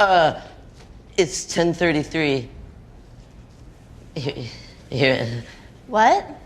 Uh, it's 10:33. Here. What?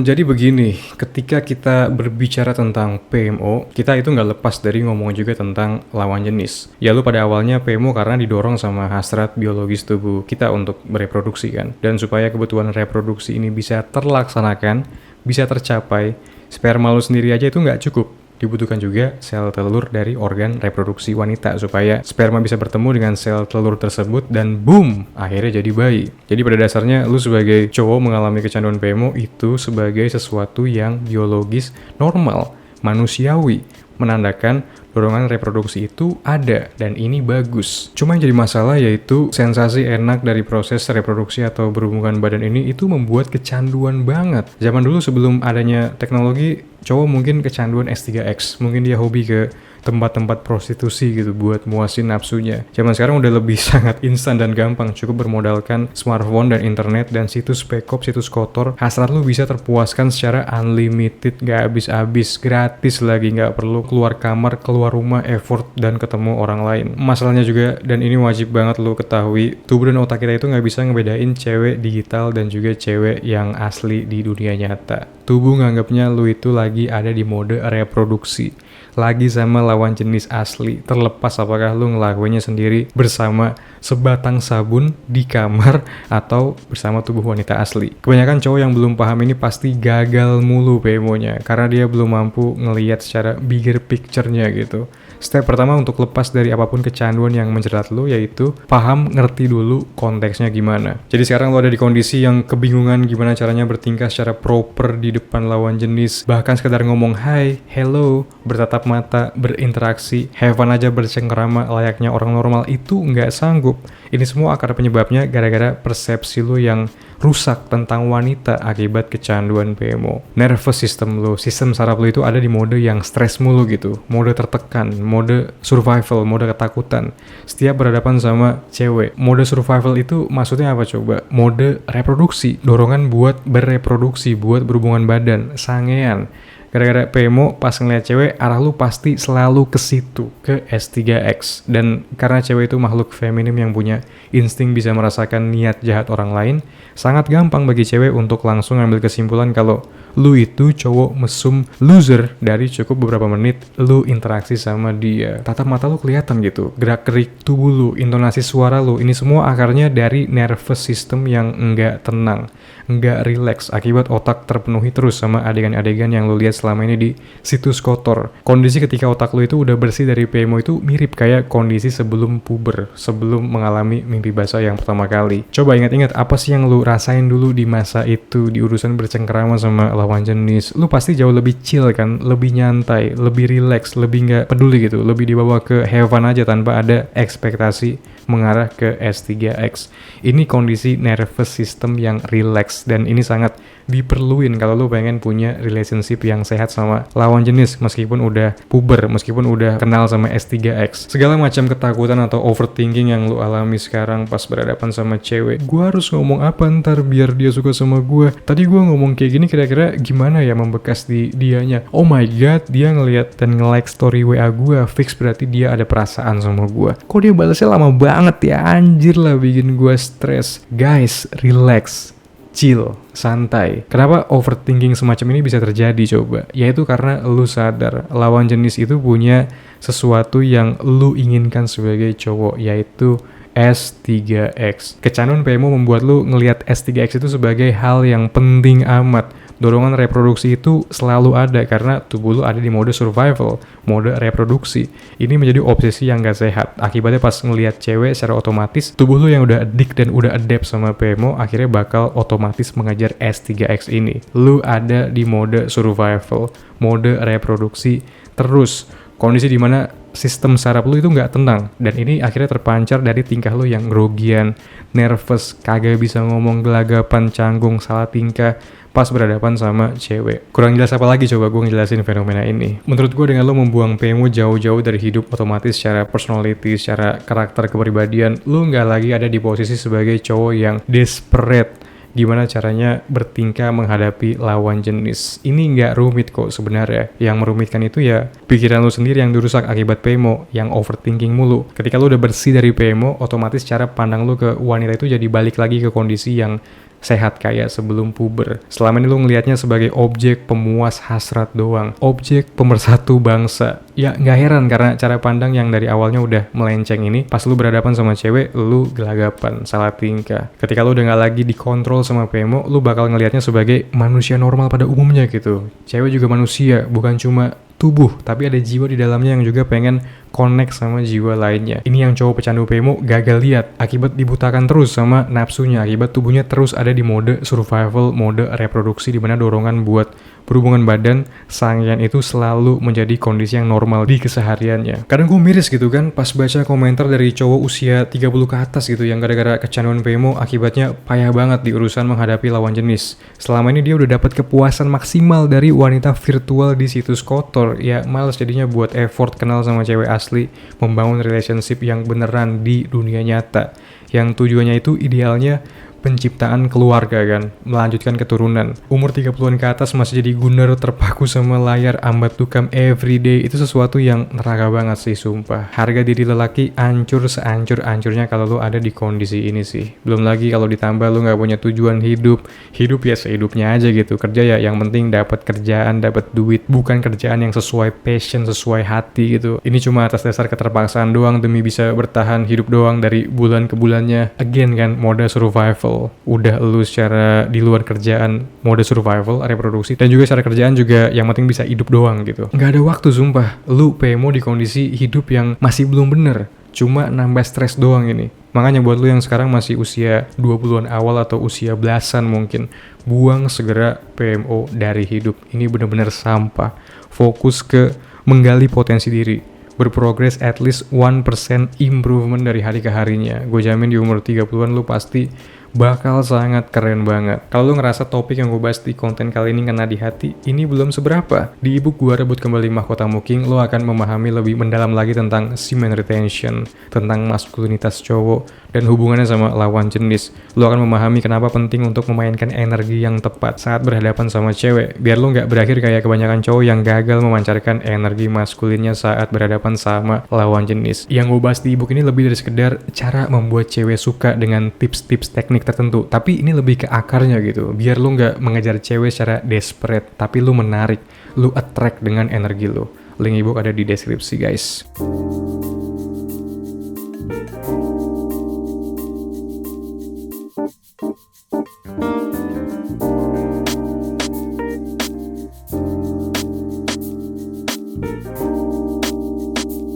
Jadi begini, ketika kita berbicara tentang PMO, kita itu nggak lepas dari ngomong juga tentang lawan jenis. Ya lu pada awalnya PMO karena didorong sama hasrat biologis tubuh kita untuk bereproduksi kan. Dan supaya kebutuhan reproduksi ini bisa terlaksanakan, bisa tercapai, sperma lu sendiri aja itu nggak cukup. Dibutuhkan juga sel telur dari organ reproduksi wanita supaya sperma bisa bertemu dengan sel telur tersebut dan boom, akhirnya jadi bayi. Jadi pada dasarnya lu sebagai cowok mengalami kecanduan PMO itu sebagai sesuatu yang biologis normal, manusiawi, menandakan dorongan reproduksi itu ada dan ini bagus. Cuma yang jadi masalah yaitu sensasi enak dari proses reproduksi atau berhubungan badan ini itu membuat kecanduan banget. Zaman dulu sebelum adanya teknologi, cowok mungkin kecanduan S3X, mungkin dia hobi ke tempat-tempat prostitusi gitu buat muasin nafsunya. Zaman sekarang udah lebih sangat instan dan gampang, cukup bermodalkan smartphone dan internet dan situs backup, situs kotor. Hasrat lu bisa terpuaskan secara unlimited, gak habis-habis, gratis lagi, gak perlu keluar kamar, keluar rumah, effort, dan ketemu orang lain. Masalahnya juga, dan ini wajib banget lu ketahui, tubuh dan otak kita itu gak bisa ngebedain cewek digital dan juga cewek yang asli di dunia nyata. Tubuh nganggapnya lu itu lagi ada di mode reproduksi, lagi sama lawan jenis asli, terlepas apakah lu ngelakuinnya sendiri bersama sebatang sabun di kamar atau bersama tubuh wanita asli. Kebanyakan cowok yang belum paham ini pasti gagal mulu PMO-nya karena dia belum mampu ngelihat secara bigger picture-nya gitu. Step pertama untuk lepas dari apapun kecanduan yang menjerat lu yaitu paham, ngerti dulu konteksnya gimana. Jadi sekarang lu ada di kondisi yang kebingungan gimana caranya bertingkah secara proper di depan lawan jenis, bahkan sekedar ngomong hi, hello, bertatap mata, berinteraksi, have fun aja bercengkrama layaknya orang normal itu nggak sanggup. Ini semua akar penyebabnya gara-gara persepsi lu yang rusak tentang wanita akibat kecanduan PMO. Nervous system lu, sistem saraf lu itu ada di mode yang stres mulu gitu, mode tertekan, mode survival, mode ketakutan. Setiap berhadapan sama cewek, mode survival itu maksudnya apa coba? Mode reproduksi, dorongan buat bereproduksi, buat berhubungan badan, sangean. Gara-gara PMO, pas ngeliat cewek, arah lu pasti selalu ke situ, ke S3X. Dan karena cewek itu makhluk feminim yang punya insting bisa merasakan niat jahat orang lain, sangat gampang bagi cewek untuk langsung ngambil kesimpulan kalau lu itu cowok mesum loser dari cukup beberapa menit lu interaksi sama dia. Tatap mata lu kelihatan gitu, gerak-gerik tubuh lu, intonasi suara lu, ini semua akarnya dari nervous system yang enggak tenang, enggak relax akibat otak terpenuhi terus sama adegan-adegan yang lu lihat selama ini di situs kotor. Kondisi ketika otak lu itu udah bersih dari PMO itu mirip kayak kondisi sebelum puber, sebelum mengalami mimpi basah yang pertama kali. Coba ingat-ingat apa sih yang lu rasain dulu di masa itu, di urusan bercengkerama sama lawan jenis. Lu pasti jauh lebih chill kan, lebih nyantai, lebih relax, lebih nggak peduli gitu, lebih dibawa ke have fun aja tanpa ada ekspektasi mengarah ke S3X. Ini kondisi nervous system yang relax dan ini sangat diperluin kalau lu pengen punya relationship yang sehat sama lawan jenis meskipun udah puber, meskipun udah kenal sama S3X. Segala macam ketakutan atau overthinking yang lu alami sekarang pas berhadapan sama cewek. Gua harus ngomong apa ntar biar dia suka sama gua? Tadi gua ngomong kayak gini kira-kira gimana ya membekas di dianya? Oh my god, dia ngeliat dan nge-like story WA gua, fix berarti dia ada perasaan sama gua. Kok dia balasnya lama banget ya? Anjir lah, bikin gua stres. Guys, relax, chill, santai. Kenapa overthinking semacam ini bisa terjadi coba? Yaitu karena lu sadar lawan jenis itu punya sesuatu yang lu inginkan sebagai cowok, yaitu S3X. Kecanduan PMO membuat lu ngelihat S3X itu sebagai hal yang penting amat. Dorongan reproduksi itu selalu ada karena tubuh lu ada di mode survival, mode reproduksi. Ini menjadi obsesi yang gak sehat. Akibatnya pas ngelihat cewek secara otomatis, tubuh lu yang udah addict dan udah adapt sama PMO akhirnya bakal otomatis mengejar S3X ini. Lu ada di mode survival, mode reproduksi terus. Kondisi dimana sistem saraf lu itu nggak tenang, dan ini akhirnya terpancar dari tingkah lu yang grogian, nervous, kagak bisa ngomong, gelagapan, canggung, salah tingkah pas berhadapan sama cewek. Kurang jelas apa lagi coba gue ngejelasin fenomena ini. Menurut gue dengan lu membuang PMO jauh-jauh dari hidup, otomatis secara personality, secara karakter kepribadian, lu nggak lagi ada di posisi sebagai cowok yang desperate, gimana caranya bertingkah menghadapi lawan jenis. Ini nggak rumit kok sebenarnya. Yang merumitkan itu ya pikiran lu sendiri yang dirusak akibat PMO, yang overthinking mulu. Ketika lu udah bersih dari PMO, otomatis cara pandang lu ke wanita itu jadi balik lagi ke kondisi yang sehat kayak sebelum puber. Selama ini lu ngelihatnya sebagai objek pemuas hasrat doang, objek pemersatu bangsa. Ya nggak heran karena cara pandang yang dari awalnya udah melenceng ini, pas lu berhadapan sama cewek, lu gelagapan, salah tingkah. Ketika lu udah nggak lagi dikontrol sama PMO, lu bakal ngelihatnya sebagai manusia normal pada umumnya gitu. Cewek juga manusia, bukan cuma tubuh, tapi ada jiwa di dalamnya yang juga pengen connect sama jiwa lainnya. Ini yang cowok pecandu PMO gagal lihat akibat dibutakan terus sama nafsunya, akibat tubuhnya terus ada di mode survival, mode reproduksi, di mana dorongan buat berhubungan badan sangean itu selalu menjadi kondisi yang normal di kesehariannya. Kadang gue miris gitu kan pas baca komentar dari cowok usia 30 ke atas gitu yang gara-gara kecanduan PMO akibatnya payah banget di urusan menghadapi lawan jenis. Selama ini dia udah dapat kepuasan maksimal dari wanita virtual di situs kotor, ya males jadinya buat effort kenal sama cewek asli, membangun relationship yang beneran di dunia nyata, yang tujuannya itu idealnya penciptaan keluarga kan, melanjutkan keturunan. Umur 30-an ke atas masih jadi gunner terpaku sama layar ambat tukam everyday, itu sesuatu yang neraka banget sih sumpah. Harga diri lelaki hancur sehancur-hancurnya kalau lu ada di kondisi ini sih. Belum lagi kalau ditambah lu gak punya tujuan hidup ya sehidupnya aja gitu. Kerja ya yang penting dapat kerjaan, dapat duit, bukan kerjaan yang sesuai passion, sesuai hati gitu. Ini cuma atas dasar keterpaksaan doang demi bisa bertahan hidup doang dari bulan ke bulannya. Again kan, mode survival. Udah lu secara di luar kerjaan mode survival, reproduksi, dan juga secara kerjaan juga yang penting bisa hidup doang gitu. Nggak ada waktu sumpah. Lu PMO di kondisi hidup yang masih belum bener, cuma nambah stres doang ini. Makanya buat lu yang sekarang masih usia 20-an awal atau usia belasan mungkin, buang segera PMO dari hidup. Ini bener-bener sampah. Fokus ke menggali potensi diri, berprogres at least 1% improvement dari hari ke harinya. Gue jamin di umur 30-an lu pasti bakal sangat keren banget. Kalau lu ngerasa topik yang gue bahas di konten kali ini kena di hati, ini belum seberapa. Di ebook gue Rebut Kembali Mahkotamu King, lu akan memahami lebih mendalam lagi tentang semen retention, tentang maskulinitas cowok, dan hubungannya sama lawan jenis. Lu akan memahami kenapa penting untuk memainkan energi yang tepat saat berhadapan sama cewek, biar lu nggak berakhir kayak kebanyakan cowok yang gagal memancarkan energi maskulinnya saat berhadapan sama lawan jenis. Yang gue bahas di ebook ini lebih dari sekedar cara membuat cewek suka dengan tips-tips teknik tertentu, tapi ini lebih ke akarnya gitu, biar lu nggak mengejar cewek secara desperate, tapi lu menarik, lu attract dengan energi lu. Link ebook ada di deskripsi guys.